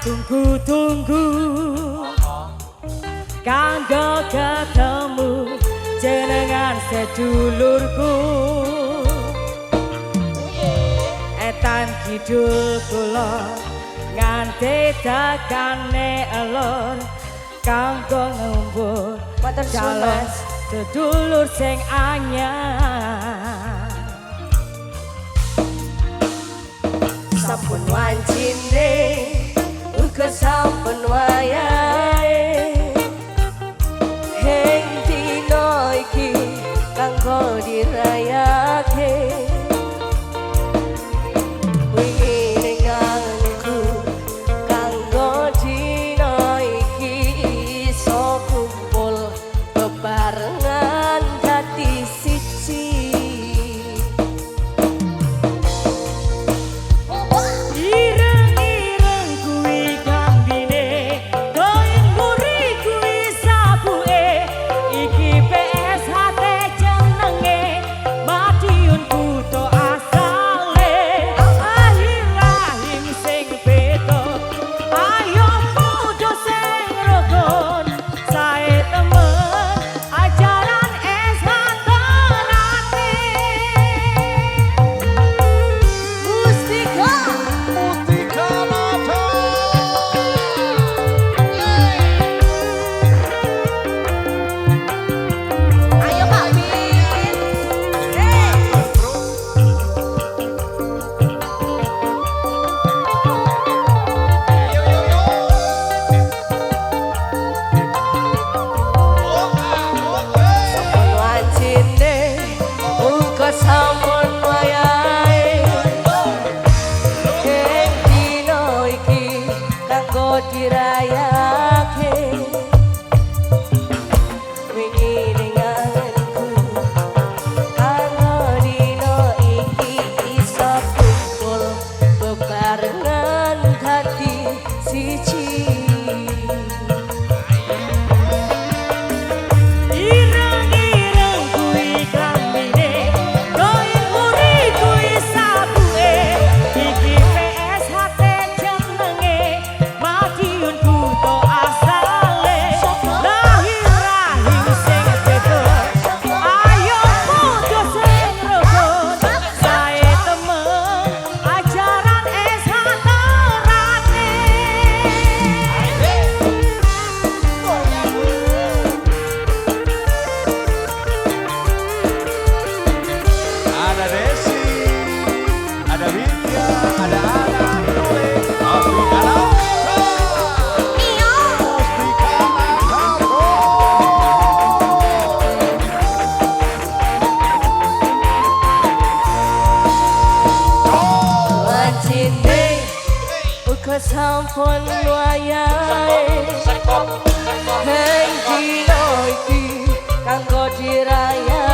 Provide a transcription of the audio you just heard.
tunggu-tunggu kanggo ketemu jenengan sedulurku etan kidul kula nganti tekane elor kanggo ngembur calon sedulur sing anyar sampun wancine uga sampun wayahe heng dina iki kanggo dirayake wingi nenganku kanggo dina iki iso kumpul bebarengan dadi siji dirayake wingi denganku kanggo dina iki iso kumpul bebarengan dadi siji ireng-ireng kuwi klambine koyo muri kuwi sabuke iki PSHT jenenge sampun wayahe heng dina iki kanggo dirayake